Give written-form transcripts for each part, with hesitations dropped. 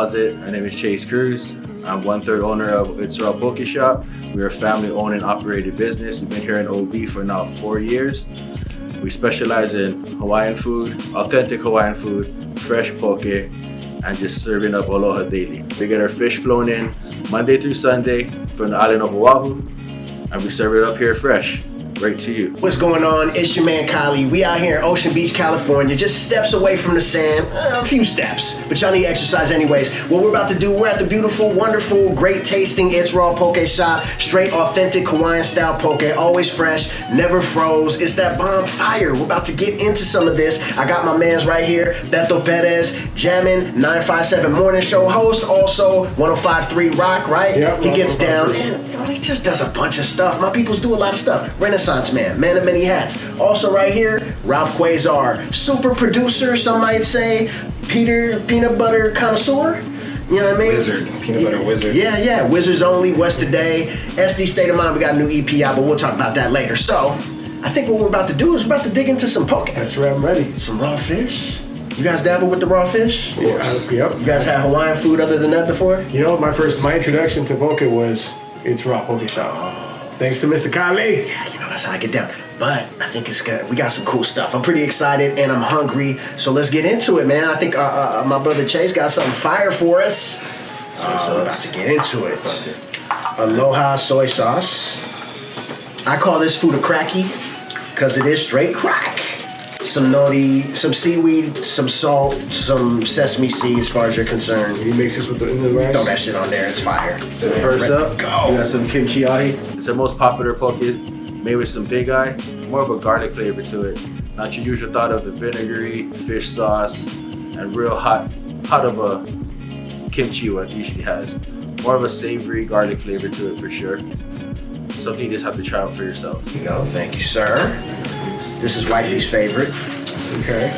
closet. My name is Chase Cruz. I'm 1/3 owner of It's Raw Poke Shop. We're a family-owned and operated business. We've been here in OB for now 4 years. We specialize in Hawaiian food, authentic Hawaiian food, fresh poke, and just serving up aloha daily. We get our fish flown in Monday through Sunday from the island of Oahu, and we serve it up here fresh, right to you. What's going on? It's your man Kahlee. We out here in Ocean Beach, California, just steps away from the sand, a few steps, but y'all need exercise anyways. What we're about to do, we're at the beautiful, wonderful, great tasting It's Raw Poke Shop, straight authentic Hawaiian style poke, always fresh, never froze. It's that bomb fire. We're about to get into some of this. I got my mans right here, Beto Perez, jamming, 957 morning show host, also 105.3 Rock, right? Yep, he gets down and he just does a bunch of stuff. My peoples do a lot of stuff. Renaissance man of many hats. Also right here, Ralph Quasar, super producer, some might say, peanut butter connoisseur. You know what I mean? Wizard, peanut butter wizard. Yeah, Wizards Only, Wats Today, SD State of Mind. We got a new EP out, but we'll talk about that later. So, I think what we're about to do is we're about to dig into some poke. That's right, I'm ready. Some raw fish. You guys dabble with the raw fish? Yeah, yep. You guys had Hawaiian food other than that before? You know, my introduction to poke was It's Raw Poke Shop. Thanks to Mr. Kahlee. Yeah, you know, that's how I get down. But I think it's good. We got some cool stuff. I'm pretty excited and I'm hungry. So let's get into it, man. I think my brother Chase got something fire for us. We're about to get into it. Aloha soy sauce. I call this food a cracky because it is straight crack. Some nori, some seaweed, some salt, some sesame seed as far as you're concerned. You mix this with the rice? Throw that shit on there. It's fire. First up, we go. got some kimchi ahi. It's our most popular poke, made with some big eye, more of a garlic flavor to it. Not your usual thought of the vinegary fish sauce and real hot of a kimchi what it usually has. More of a savory garlic flavor to it for sure. Something you just have to try out for yourself. Here you go. Thank you, sir. This is wifey's favorite. Okay.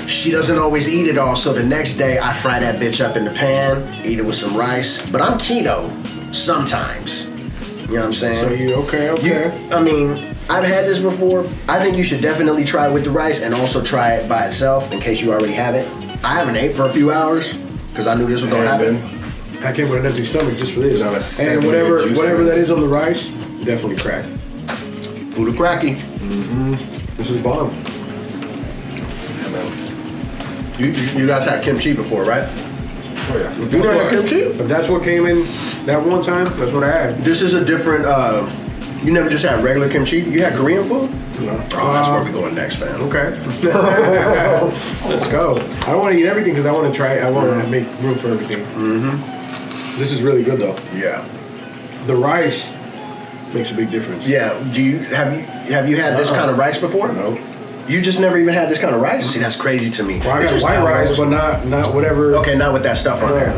She doesn't always eat it all, so the next day I fry that bitch up in the pan, eat it with some rice. But I'm keto sometimes. You know what I'm saying? So you, okay. I mean, I've had this before. I think you should definitely try it with the rice and also try it by itself in case you already have it. I haven't ate for a few hours because I knew this was gonna happen. I came with an empty stomach just for this. And whatever that is on the rice, definitely crack. Food of cracky. Mm-hmm. This is bomb. You guys had kimchi before, right? Oh yeah. You never had kimchi? If that's what came in that one time, that's what I had. This is a different, you never just had regular kimchi? You had Korean food? No. Oh, that's where we're going next, fam. Okay. Let's go. I don't want to eat everything because I want to try it. I want to make room for everything. Mm-hmm. This is really good though. Yeah. The rice makes a big difference. Yeah. Have you had this kind of rice before? No. You just never even had this kind of rice? See, that's crazy to me. Well, I got white rice, but not whatever. Okay, not with that stuff on there.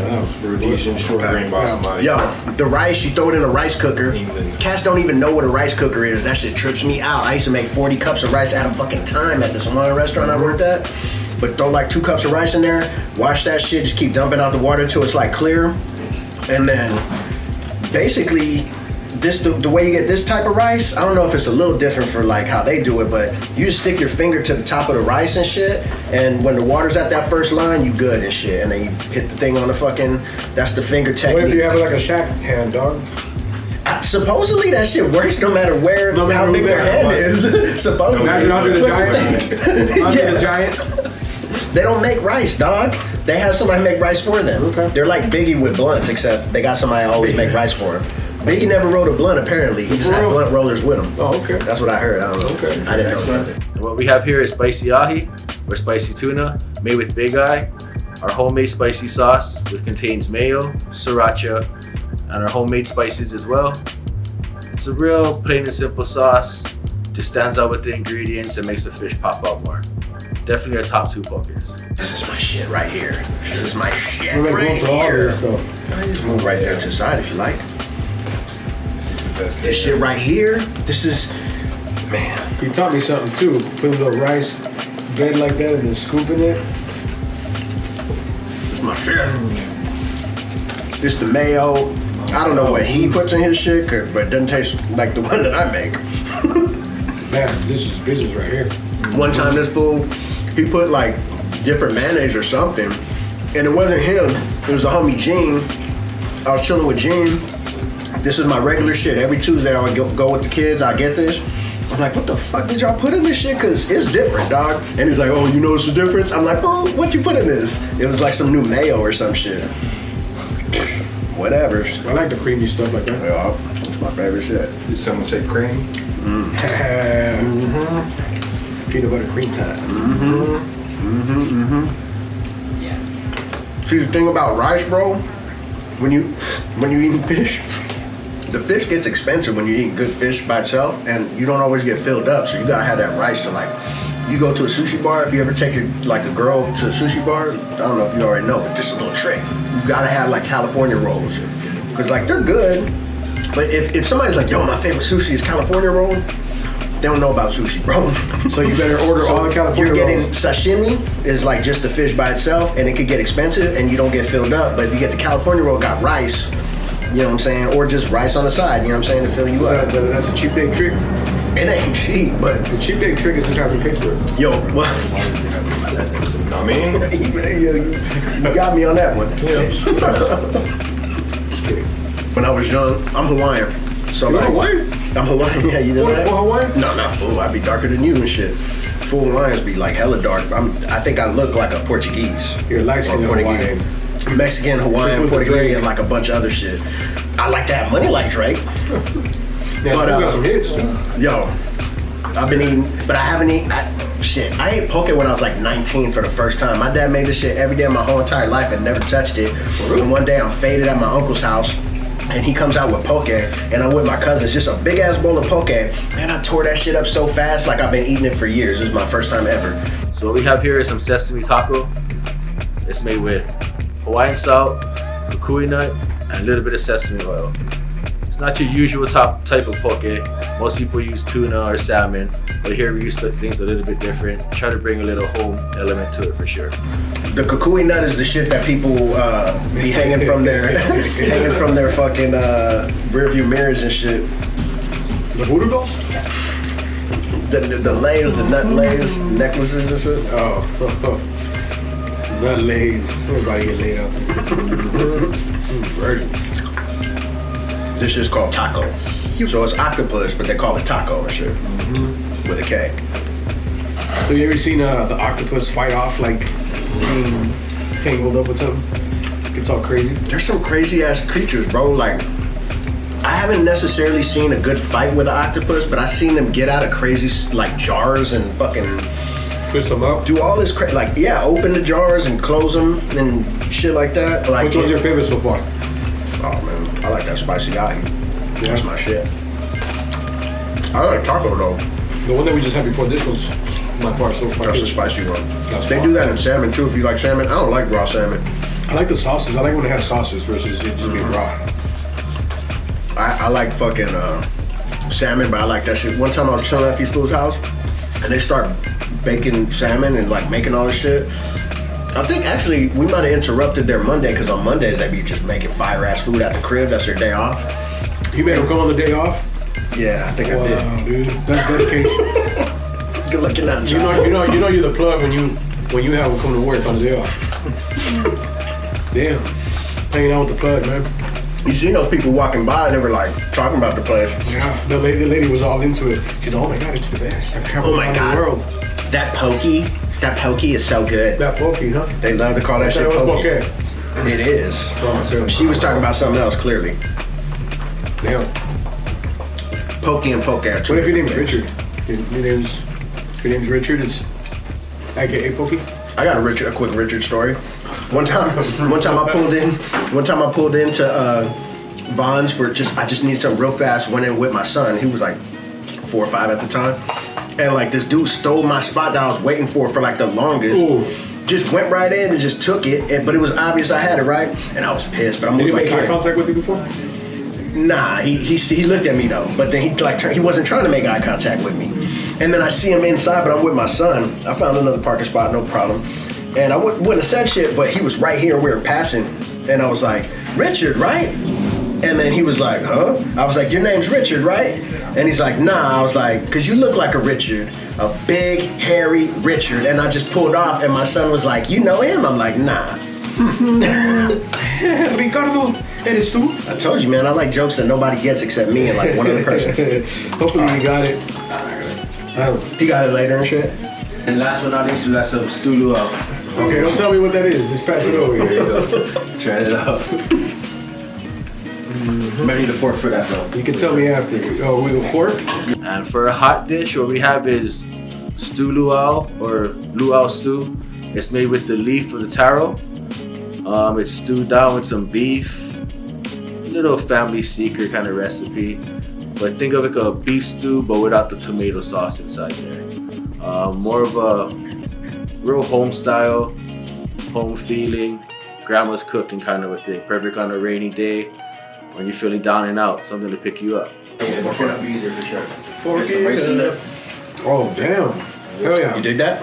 Rhodesian short grain basmati. Yo, the rice, you throw it in a rice cooker. Cats don't even know what a rice cooker is. That shit trips me out. I used to make 40 cups of rice at a fucking time at this Hawaiian restaurant I worked at. But throw like 2 cups of rice in there, wash that shit, just keep dumping out the water until it's like clear. And then basically, the way you get this type of rice, I don't know if it's a little different for like how they do it, but you just stick your finger to the top of the rice and shit, and when the water's at that first line, you good and shit, and then you hit the thing on the fucking, that's the finger technique. What if you have like a shack hand, dog? Supposedly that shit works no matter how big their hand is. Supposedly. Imagine Andre the Giant. Andre the Giant. They don't make rice, dog. They have somebody make rice for them. Okay. They're like Biggie with blunts, except they got somebody always make rice for him. Biggie never rode a blunt, apparently. He just had blunt rollers with him. Oh, okay. That's what I heard. I don't know. Okay. I didn't know that. What we have here is spicy ahi, or spicy tuna, made with big eye, our homemade spicy sauce, which contains mayo, sriracha, and our homemade spices as well. It's a real plain and simple sauce, just stands out with the ingredients and makes the fish pop out more. Definitely our top 2 pokers. This is my shit right here. This is my shit We're right for all here. this though. Just move right there to the side if you like. This shit right here, this is, man. He taught me something too. Putting the rice bed like that and then scooping it. This is my shit. This the mayo. I don't know what he puts in his shit, but it doesn't taste like the one that I make. Man, this is business right here. One time this fool, he put like different mayonnaise or something And it wasn't him. It was the homie Gene. I was chilling with Gene. This is my regular shit. Every Tuesday I would go with the kids. I get this. I'm like, what the fuck did y'all put in this shit? Cause it's different, dog. And he's like, oh, you notice the difference? I'm like, oh, what you put in this? It was like some new mayo or some shit. Whatever. I like the creamy stuff like that. Yeah, it's my favorite shit. Did someone say cream? Peanut butter cream time. See, the thing about rice, bro, when you eat fish, the fish gets expensive when you eat good fish by itself, and you don't always get filled up. So you gotta have that rice to like. You go to a sushi bar. If you ever take a girl to a sushi bar, I don't know if you already know, but just a little trick. You gotta have like California rolls, cause like they're good. But if somebody's like, yo, my favorite sushi is California roll, they don't know about sushi, bro. So you better order all the California You're getting rolls. sashimi is like just the fish by itself, and it could get expensive, and you don't get filled up. But if you get the California roll, got rice, you know what I'm saying, or just rice on the side, you know what I'm saying, to fill you up. That's a cheap date trick. It ain't cheap, but The cheap date trick is just having to pay for it. yo, what? I mean, you got me on that one. Just kidding. When I was young, I'm Hawaiian. So You're like, Hawaiian? I'm Hawaiian, yeah, you know Full that? Hawaiian? No, not full. I'd be darker than you and shit. Full Hawaiians be like hella dark. I think I look like a Portuguese. You're light skinned Or Hawaiian. Mexican, Hawaiian, This was a Portuguese, Drake. and like a bunch of other shit. I like to have money like Drake. Yeah, But, you got some hits too. Yo, I've been eating, but I haven't eaten, shit. I ate poke when I was like 19 for the first time. My dad made this shit every day of my whole entire life and never touched it. Really? And one day I'm faded at my uncle's house, and he comes out with poke, and I'm with my cousins, just a big ass bowl of poke. Man, I tore that shit up so fast, like I've been eating it for years. This is my first time ever. So what we have here is some sesame taco. It's made with Hawaiian salt, kukui nut, and a little bit of sesame oil. It's not your usual type of poke. Most people use tuna or salmon, but here we use things a little bit different. Try to bring a little home element to it for sure. The kukui nut is the shit that people be hanging from their fucking rear view mirrors and shit. The voodoo dolls? The layers, the nut layers, necklaces and shit. Oh. Nut lays. Everybody get laid out there. Virgins. This shit's called taco. So it's octopus, but they call it taco and shit. With a K. Have you ever seen the octopus fight off like being tangled up with something? It's all crazy. There's some crazy ass creatures, bro. Like, I haven't necessarily seen a good fight with an octopus, but I've seen them get out of crazy like jars and fucking Twist them up. do all this like, yeah, open the jars and close them and shit like that. Like, Which one's your favorite so far? Oh man, I like that spicy ahi. That's my shit. I like taco though. The one that we just had before this was by far so far. That's the spicy one. That's They fine. do that in salmon too. If you like salmon, I don't like raw salmon. I like the sauces. I like when it has sauces versus it just being raw. I like fucking salmon, but I like that shit. One time I was chilling at these fools' house, and they start baking salmon and like making all this shit. I think actually we might have interrupted their Monday because on Mondays they be just making fire ass food at the crib. That's their day off. You made them go on the day off? Yeah, I think I Wow, did. dude. That's dedication. Good looking out, you know you're the plug when you have them come to work on the day off. Damn. Hanging out with the plug, man. You seen those people walking by and they were like talking about the place. Yeah. The lady was all into it. She's like, oh my god, it's the best. I've traveled Oh my around God. the world. That pokey is so good. That pokey, huh? They love to call that shit That was pokey. okay. It is. Oh, She was talking about something else clearly. Damn. Pokey and poke are two What if your name's different Richard? Your name's Richard, is AKA Pokey? things. I got a quick Richard story. One time I pulled into Vaughn's for I just needed something real fast. Went in with my son. He was like 4 or 5 at the time. And like this dude stole my spot that I was waiting for like the longest. Ooh. Just went right in and just took it, but it was obvious I had it, right? And I was pissed, but I'm Did he with my make eye kid. contact with you before? Nah, he looked at me though, but then he wasn't trying to make eye contact with me. And then I see him inside, but I'm with my son. I found another parking spot, no problem. And I wouldn't have said shit, but he was right here. We were passing, and I was like, Richard, right? And then he was like, huh? I was like, your name's Richard, right? And he's like, nah. I was like, cause you look like a Richard, a big, hairy Richard. And I just pulled off, and my son was like, you know him? I'm like, nah. Ricardo, eres tú? I told you, man, I like jokes that nobody gets except me and like one other person. Hopefully you got it. He got it later and shit. And last but not least, we got some stew luau. Okay, don't tell me what that is. Just pass it over There here. you go. Try it out. Might need a fork for that though. You can tell me after. Oh, with a fork? And for a hot dish, what we have is stew luau or luau stew. It's made with the leaf of the taro. It's stewed down with some beef. Little family secret kind of recipe. But think of it like a beef stew, but without the tomato sauce inside there. More of a real home style, home feeling, grandma's cooking kind of a thing. Perfect on a rainy day when you're feeling down and out, something to pick you up. Yeah, it's gonna be easier for sure. Get some rice in there. Oh, damn. Hell yeah. You dig that?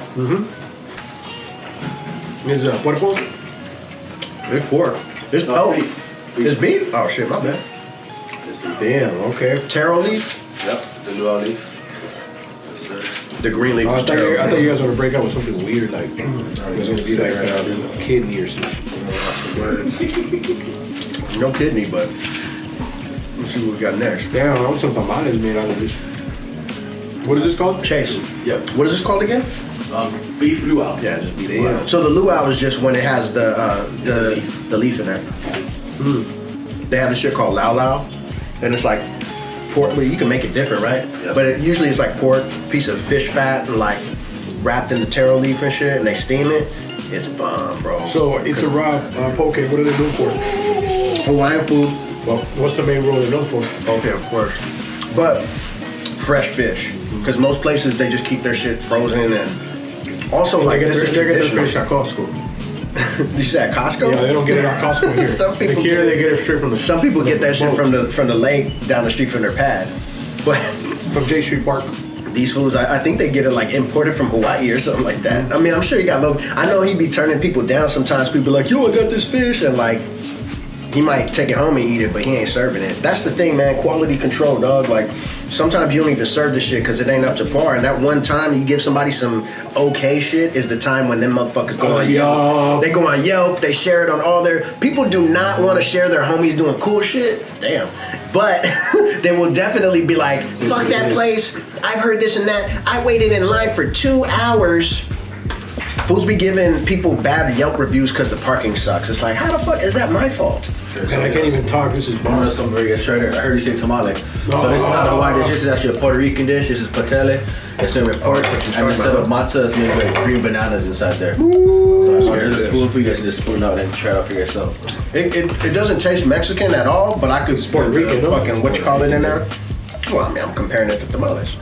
Is puerco? It's pork. It's beef. It's beef? Oh shit, my bad. Damn, okay. Taro leaf? Yep, the luau leaf. Yes, sir. The green leaf I is thought taro. you guys were gonna break up with something weird, like it was gonna be like kidney or something. No kidney, but let's see what we got next. Damn, I want some tamales made out of this. What is this called? Chase. Yep. What is this called again? Beef luau. Yeah, just beef. Damn. So the luau is just when it has the leaf in there. They have a shit called lao lao, and it's like pork. Well, you can make it different, right? Yep. But usually it's like pork, piece of fish fat, and like wrapped in the taro leaf and shit, and they steam it. It's bomb, bro. So it's a raw poke. What are they doing for? Hawaiian food. Well, what's the main role they're known for? Okay, of course. But fresh fish, because most places they just keep their shit frozen, and also like this is they get their traditional. fish at Costco. Did you say at Costco? Yeah, they don't get it at Costco here. Some people Here get they get it straight from the. Some people get that shit from the lake down the street from their pad. But from J Street Park. these foods, I think they get it like imported from Hawaii or something like that. I mean, I'm sure he got low. I know he be turning people down sometimes. People like, yo, I got this fish, and like he might take it home and eat it, but he ain't serving it. That's the thing, man. Quality control, dog. Like sometimes you don't even serve the shit because it ain't up to par. And that one time you give somebody some okay shit is the time when them motherfuckers go on Yelp. They go on Yelp. They share it on all their. People do not want to share their homies doing cool shit. Damn. But they will definitely be like, fuck that place. I've heard this and that. I waited in line for 2 hours. Fools be giving people bad Yelp reviews because the parking sucks. It's like, how the fuck is that my fault? And I can't even talk. This is I know some very good trader. I heard you say tamale. So this is not a Hawaiian dish. This is actually a Puerto Rican dish. This is patele. It's made with pork, and instead of matzah, it's made with green bananas inside there. So there's a spoon for you guys to just spoon out and try it out for yourself. It doesn't taste Mexican at all, but I could Puerto Rican, no? fucking what you call it in there. Well, I mean, I'm comparing it to tamales.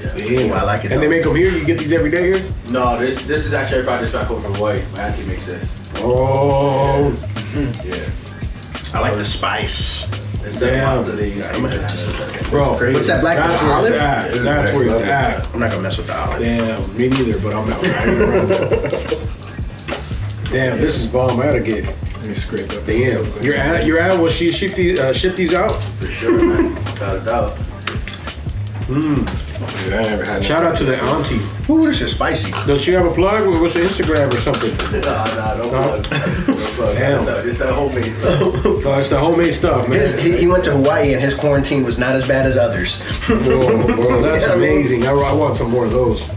Damn. Ooh, I like it. And they though. make them here? You get these every day here? No, this is actually I brought this back home from Hawaii. My auntie makes this. Oh. Yeah. I like the spice. Instead Damn. of matzah, they use I'm gonna just bananas. Bro, Crazy. What's that black that's pepper where olive? it's at. That's where it's at. I'm not gonna mess with the olive. Damn, me neither, but I'm out. Damn, this is bomb. I gotta get. Let me scrape up. Damn. Your aunt, will she ship these out? For sure, man. Without a doubt. Dude, I never had Shout out to the auntie. Ooh, this is spicy. Does she have a plug? What's the Instagram or something? Nah, don't plug. Don't plug. Damn. It's that homemade stuff. Oh, it's the homemade stuff, man. He went to Hawaii and his quarantine was not as bad as others. Whoa, bro, that's Yeah, I mean- amazing. I want some more of those.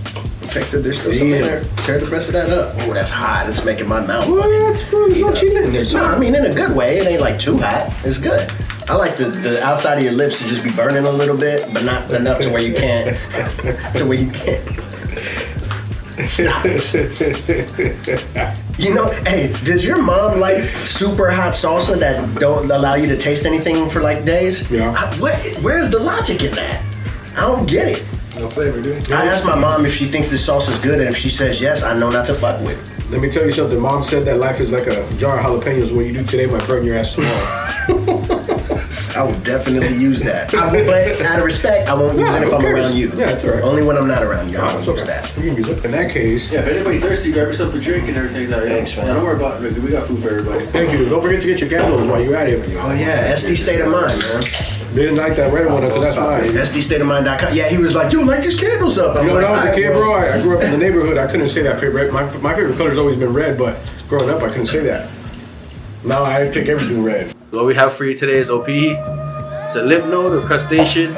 There's still something there. Tear the rest of that up. Oh, that's hot. It's making my mouth. What? Bro, there's no chili in there. No, I mean in a good way. It ain't like too hot. It's good. I like the outside of your lips to just be burning a little bit, but not enough to where you can't. Stop it. You know, hey, does your mom like super hot salsa that don't allow you to taste anything for like days? Yeah. Where's the logic in that? I don't get it. no flavor, dude. I asked my mom if she thinks this sauce is good, and if she says yes, I know not to fuck with it. Let me tell you something. Mom said that life is like a jar of jalapenos. What you do today might burn your ass tomorrow. I will definitely use that. But out of respect, I won't use it if I'm around you. Yeah, that's all right. Only when I'm not around you. I won't It's use okay. that. We can use it. In that case, Yeah, if anybody thirsty, grab yourself a drink and everything. Thanks, man. Don't worry about it. We got food for everybody. thank you. Don't forget to get your candles while you're at it. Oh yeah, SD state of mind, man. They didn't like that red one because that's mine. SDStateOfMind.com. Yeah, he was like, yo, light these candles up. I'm You know, like, when I was a "Alright, kid, well." bro, I grew up in the neighborhood. I couldn't say that favorite. My favorite color's always been red, but growing up, I couldn't say that. Now I take everything red. What we have for you today is Opihi. It's a lymph node or crustacean.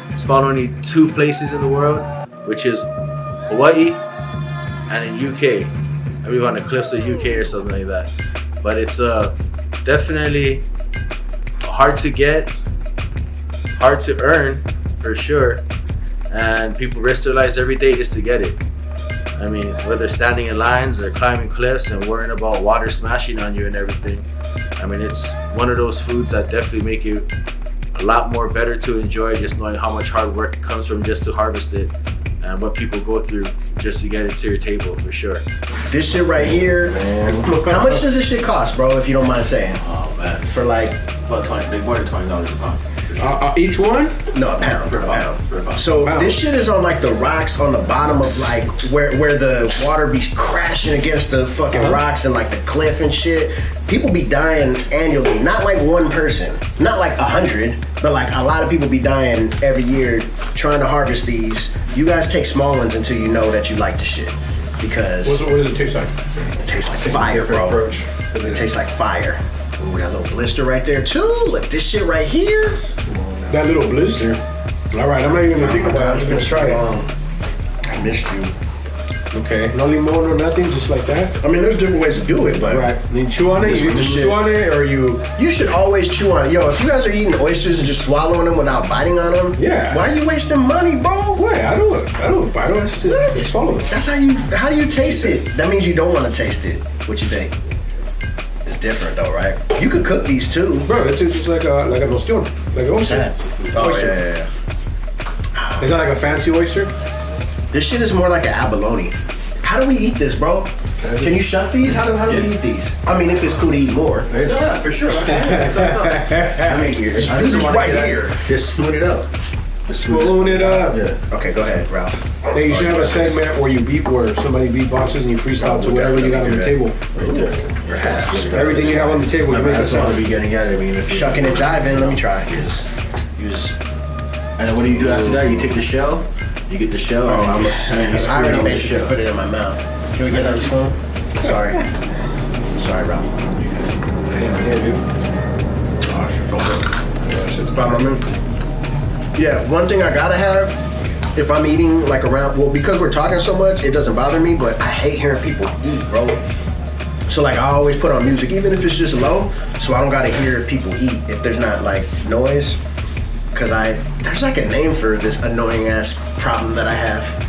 It's found only 2 places in the world, which is Hawaii and in UK. I believe on the cliffs of UK or something like that. But it's definitely hard to get, hard to earn for sure, and people risk their lives every day just to get it. I mean, whether standing in lines or climbing cliffs and worrying about water smashing on you and everything. I mean, it's one of those foods that definitely make you a lot more better to enjoy, just knowing how much hard work comes from just to harvest it and what people go through just to get it to your table for sure. This shit right here, how much does this shit cost, bro, if you don't mind saying? Oh man, For like, about more than $20 a pound. Each one? no, a pound. Per pound. So Pound. this shit is on like the rocks on the bottom of like where the water be crashing against the fucking rocks and like the cliff and shit. People be dying annually, not like one person, not like 100, but like a lot of people be dying every year trying to harvest these. You guys take small ones until you know that you like the shit, because What does it taste like? it tastes like fire, Different bro. approach. It tastes like fire. Ooh, that little blister right there too. Look, this shit right here. That little blister. All right, I'm not even gonna think about it. I'm just gonna try it. I missed you. Okay, no limon or nothing, just like that. I mean, there's different ways to do it, but Right. Then you chew on it. This You with the just shit. chew on it, or you. you should always chew on it. Yo, if you guys are eating oysters and just swallowing them without biting on them, Yeah. why are you wasting money, bro? Wait, I don't bite it. It's just swallow it. That's how do you taste it? That means you don't want to taste it. What you think? It's different though, right? You could cook these too. Bro, it's just like a nostión, like an oyster. Oh Oyster. yeah. It's not like a fancy oyster. This shit is more like an abalone. How do we eat this, bro? Can you shuck these? How do we eat these? I mean, if it's cool to eat more. Yeah, for sure. I mean, I just it's wanna right get here. Just spoon it up. Spoon it up. Yeah. Okay, go ahead, Ralph. Hey, you should have a segment where you beat, where somebody beatboxes and you freestyle to whatever you got on the table. Perhaps. Everything you have on the table, you make a That's what I'll sound. be getting at. I mean, if you Shucking and jiving. Let me try. use, and then what do you do after that? You take the shell. You get the shell, Oh, and then you spoon I it already on the basically shell. put it in my mouth. Can we get another spoon? Sorry. Sorry, Ralph. Yeah, dude. Oh, shit's so good. Yeah, shit's about my mouth. Yeah, one thing I gotta have if I'm eating like around, well, because we're talking so much, it doesn't bother me, but I hate hearing people eat, bro. So like I always put on music, even if it's just low, so I don't gotta hear people eat if there's not like noise. Cause there's like a name for this annoying ass problem that I have.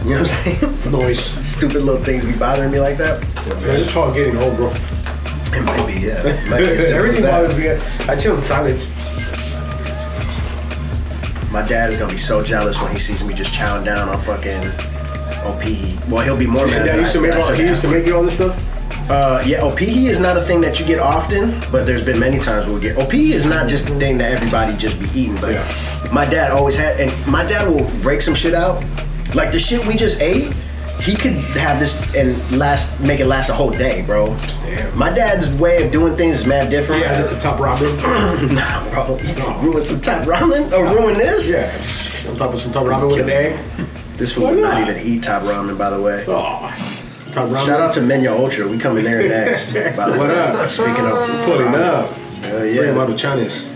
You know what I'm saying? Noise. Stupid little things be bothering me like that. Man, it's called getting old, bro. It might be, yeah. It might be as simple as Everything that. bothers me. I chill in silence. My dad is gonna be so jealous when he sees me just chowing down on fucking Opihi. Well, he'll be more mad. Dad than used to I- make than I all, said he used to that. make you all this stuff. Yeah, Opihi is not a thing that you get often, but there's been many times where we get. Opihi is not just a thing that everybody just be eating, but my dad always had, and my dad will break some shit out. Like the shit we just ate, he could have this and make it last a whole day, bro. Damn. My dad's way of doing things is mad different. Yeah, it's a top ramen. Nah, bro. You gonna ruin some top ramen or ruin this? Yeah, on top of some top ramen with an egg. This food Why would not not? even eat top ramen, by the way. Oh, top ramen. Shout out to Menya Ultra. We coming there next. By the What way. up? Speaking of food, Putting up. hell Bring them yeah. out of Chinese.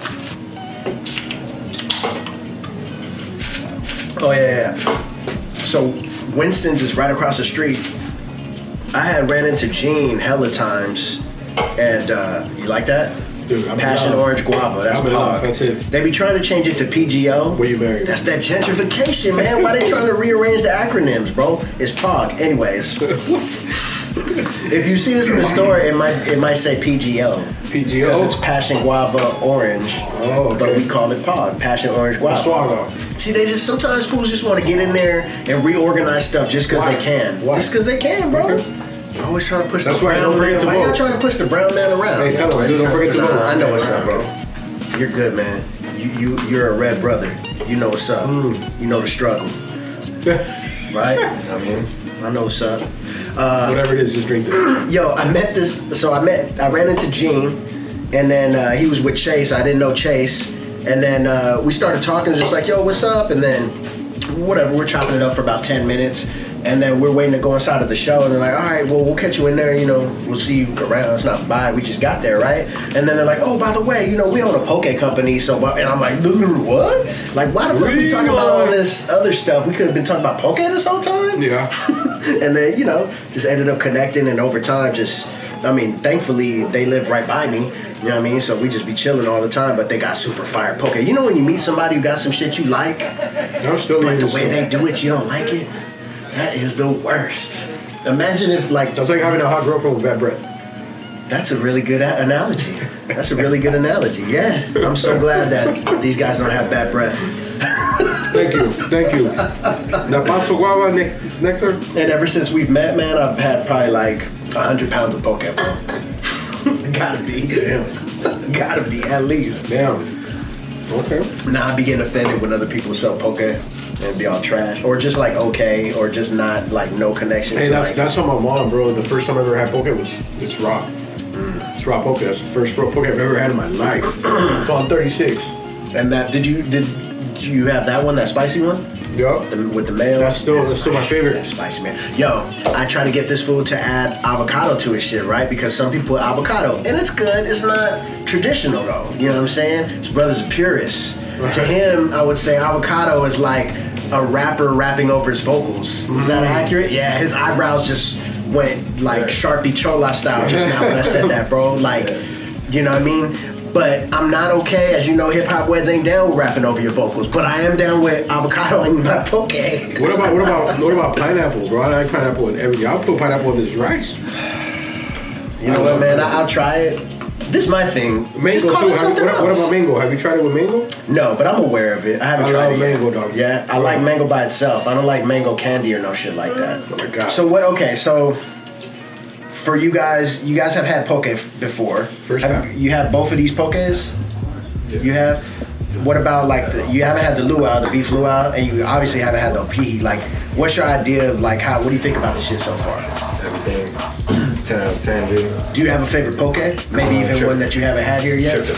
Oh yeah. So Winston's is right across the street. I had ran into Gene hella times, and you like that? Dude, I'm Passion in love. orange guava. That's I'm in love. POG. That's it. They be trying to change it to PGO. Where you married? That's that gentrification, man. Why they trying to rearrange the acronyms, bro? It's POG. Anyways, What? if you see this in the store, it might say PGO. PGO? Because it's passion guava orange. Oh, okay. But we call it POG, passion orange guava. Swallow. See, they just sometimes fools just want to get in there and reorganize stuff just because Why? they can. Why? Just because they can, bro. Okay. Always trying to push That's the why I brown don't forget man. to Why y'all vote. trying to push the brown man around? Hey, tell them, dude, don't forget to Nah, vote. I know what's up, bro. You're good, man. You're a red brother. You know what's up. You know the struggle, right? I mean, I know what's up. Whatever it is, just drink it. Yo, I met this. So I ran into Gene, and then he was with Chase. I didn't know Chase, And then we started talking, just like, yo, what's up? And then whatever, we're chopping it up for about 10 minutes. And then we're waiting to go inside of the show, and they're like, all right, well, we'll catch you in there, we'll see you around. It's not bye, we just got there, right? And then they're like, oh, by the way, we own a poke company, so, and I'm like, what? Like, why the fuck are we talking about all this other stuff? We could have been talking about poke this whole time? Yeah. And then, just ended up connecting, and over time, thankfully, they live right by me. You know what I mean? So we just be chilling all the time, but they got super fire poke. When you meet somebody who got some shit you like, I'm still but the way they do it, you don't like it? That is the worst. Imagine if, that's like having a hot girlfriend with bad breath. That's a really good analogy. That's a really good analogy. Yeah. I'm so glad that these guys don't have bad breath. Thank you. Now, paso guava nectar? And ever since we've met, man, I've had probably 100 pounds of poke, bro. Gotta be. Damn. Gotta be, at least. Damn. Okay. Now I be getting offended when other people sell poke and be all trash, or just okay, or just not no connection. Hey, that's on my mom, bro. The first time I ever had poke it's raw. It's raw poke. That's the first raw poke I've ever had in my life. So I'm 36. And that did you have that one, that spicy one? Yeah. With the mayo? That's still my favorite. That spicy, man. Yo, I try to get this food to add avocado to his shit, right? Because some people put avocado, and it's good. It's not traditional, though. You know what I'm saying? His brother's a purist. To him, I would say avocado is like a rapper rapping over his vocals. Is that accurate? Yeah, his eyebrows just went Sharpie Chola style just now when I said that, bro. You know what I mean? But I'm not okay, as you know, hip hop heads ain't down with rapping over your vocals. But I am down with avocado in my poke. What about pineapple, bro? I like pineapple in everything. I'll put pineapple in this rice. You know what, man? I'll try it. This is my thing. Mango just call too. it something else. What about mango? Have you tried it with mango? No, but I'm aware of it. I haven't tried it yet. mango, dog. Yeah, I like mango by itself. I don't like mango candy or no shit like that. Oh my god. So what? Okay, so for you guys have had poke before. First time. You have both of these pokes? Yeah. You have? What about you haven't had the luau, the beef luau, and you obviously haven't had the opihi. What's your idea of what do you think about this shit so far? Everything 10 out of 10, dude. Do you have a favorite poke? Maybe even one that you haven't had here yet? Trip to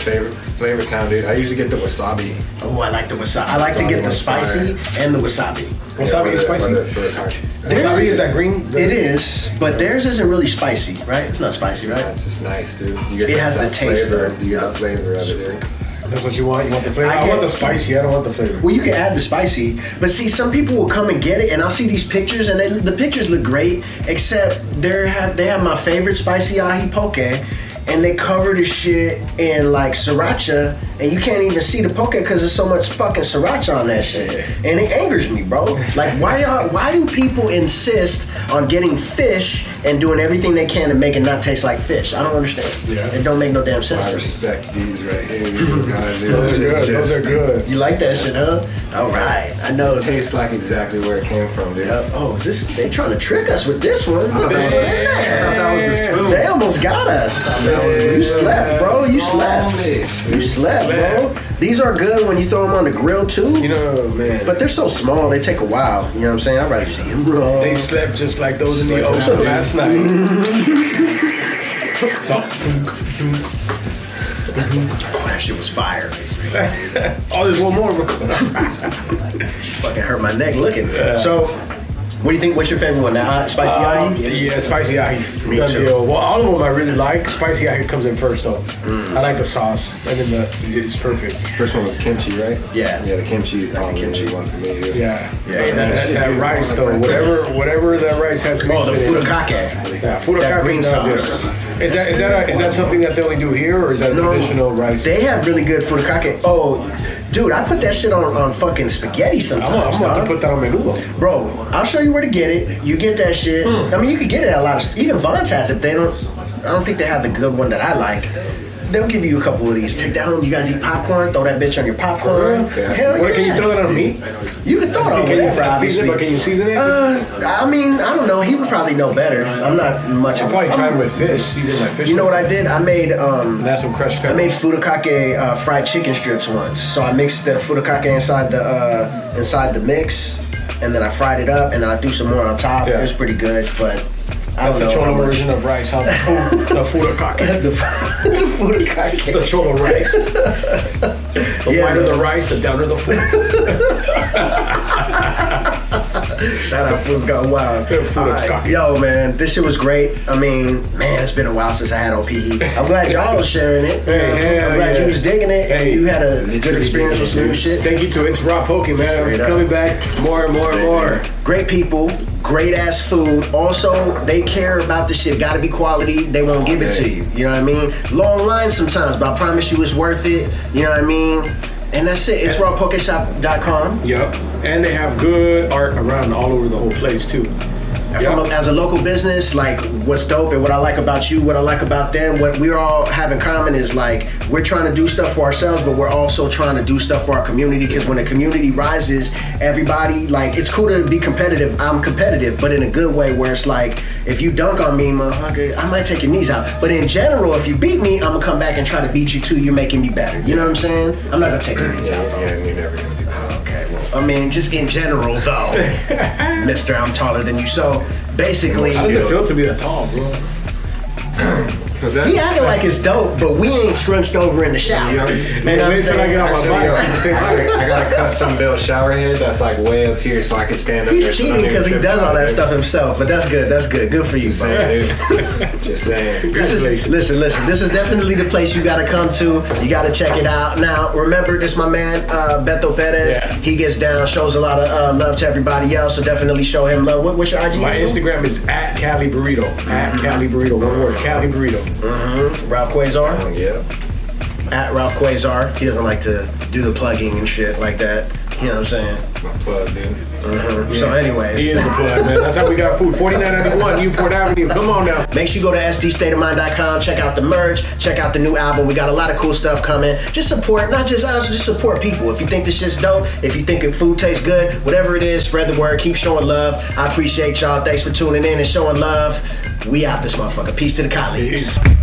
flavor town, dude. I usually get the wasabi. Oh, I like the wasabi. I like to get the spicy and the wasabi. Wasabi is spicy? Wasabi is that green? It is, but theirs isn't really spicy, right? It's not spicy, right? Yeah, it's just nice, dude. You get it has the taste, flavor. though. You get the flavor of it, dude. That's what you want? You want the flavor? I want the spicy. I don't want the flavor. Well, you can add the spicy, but see, some people will come and get it, and I'll see these pictures, and the pictures look great, except they have my favorite spicy ahi poke, and they cover the shit in sriracha, and you can't even see the poke because there's so much fucking sriracha on that shit, and it angers me, bro. Why do people insist on getting fish and doing everything they can to make it not taste like fish? I don't understand. Yeah. It don't make no damn sense. I respect these right here. Those are good. You like that shit, huh? All right, I know. It tastes like exactly where it came from, dude. Oh, they trying to trick us with this one? Look, I thought that was the spoon. They almost got us. You slept, bro. You slept. You slept, bro. These are good when you throw them on the grill too. Man. But they're so small, they take a while. You know what I'm saying? I'd rather just eat them raw. They slept just like those in the ocean last night. Oh, that shit was fire. Oh, there's one more, bro. Fucking hurt my neck looking. So, what do you think? What's your favorite one? The spicy ahi? Yeah, spicy ahi. Me too. Well, all of them I really like. Spicy ahi comes in first, though. I like the sauce, and then it's perfect. First one was kimchi, right? Yeah. Yeah, the kimchi. The kimchi one for me. Yeah. That rice, though. Whatever that rice has. Oh, the furikake. Yeah, furikake. That green sauce. Is that something that they only do here, or is that traditional rice? They have really good furikake. Oh, dude, I put that shit on fucking spaghetti sometimes. I'm about to put that on menudo. Bro, I'll show you where to get it. You get that shit. I mean, you could get it at a lot of. Even Vons has it. I don't think they have the good one that I like. They'll give you a couple of these. Take that home. You guys eat popcorn. Throw that bitch on your popcorn. Okay. Hell yeah. Can you throw that on meat? You can throw it on whatever, obviously. But can you season it? I mean, I don't know. He would probably know better. I'm not much. I'll probably try it with fish. Season my fish. You know what I did? I made that's some crushed pepper. I made furikake fried chicken strips once. So I mixed the furikake inside the mix, and then I fried it up, and then I threw some more on top. Yeah. It was pretty good, but I that's don't the know. Cholo version of rice, huh? The furikake. The furikake. It's the Cholo rice. The Yeah, whiter man. the rice, the downer the food. Shout out, Food's Gone Wild. Yeah, Food All is cocky. Yo, man, this shit was great. I mean, man, it's been a while since I had Opihi. I'm glad y'all was sharing it. Hey, I'm glad yeah. you was digging it and Hey, you had a good experience with some new shit. Thank you to It's Raw Poking, man. Straight I'm up. coming back more and more and more. Great people, great ass food. Also, they care about the shit. Gotta be quality. They won't give it to you. You know what I mean? Long lines sometimes, but I promise you it's worth it. You know what I mean? And that's it. It's rawpokeshop.com. Yep. And they have good art around all over the whole place, too. And as a local business, like what's dope and what I like about you, what I like about them, what we all have in common is like we're trying to do stuff for ourselves, but we're also trying to do stuff for our community, because when the community rises, everybody, like, it's cool to be competitive. I'm competitive, but in a good way, where it's like, if you dunk on me, motherfucker, I might take your knees out. But in general, if you beat me, I'm gonna come back and try to beat you too. You're making me better. You know what I'm saying? I'm not gonna take your knees out. Yeah, you're never gonna be better. Okay, well, I mean, just in general, though, Mister, I'm taller than you. So basically, How does it feel to be that tall, bro? Was that? he acting like it's dope, but we ain't scrunched over in the shower. Yeah. You know what I'm Wait till I saying? get off my Actually, bike. I got a custom built shower head that's like way up here, so I can stand up there. He's so I don't cheating even because he trip does all out, that dude. stuff himself, but that's good. That's good. Good for you, Just bro. saying, dude. Just saying. This is, listen. This is definitely the place you got to come to. You got to check it out. Now, remember, this my man, Beto Perez. Yeah. He gets down, shows a lot of love to everybody else, so definitely show him love. What's your IG? My handle? Instagram is at Kahlee Burrito. At Kahlee Burrito. One word. Kahlee Burrito. Ralph Quasar. Yeah. At Ralph Quasar. He doesn't like to do the plugging and shit like that. You know what I'm saying? My plug, dude. So anyways. He is the plug, man. That's how we got food. 4991 Newport Avenue. Come on now. Make sure you go to ststateofmind.com, check out the merch, check out the new album. We got a lot of cool stuff coming. Just support, not just us, just support people. If you think this shit's dope, if you think the food tastes good, whatever it is, spread the word, keep showing love. I appreciate y'all. Thanks for tuning in and showing love. We out this motherfucker. Peace to the colleagues. Peace.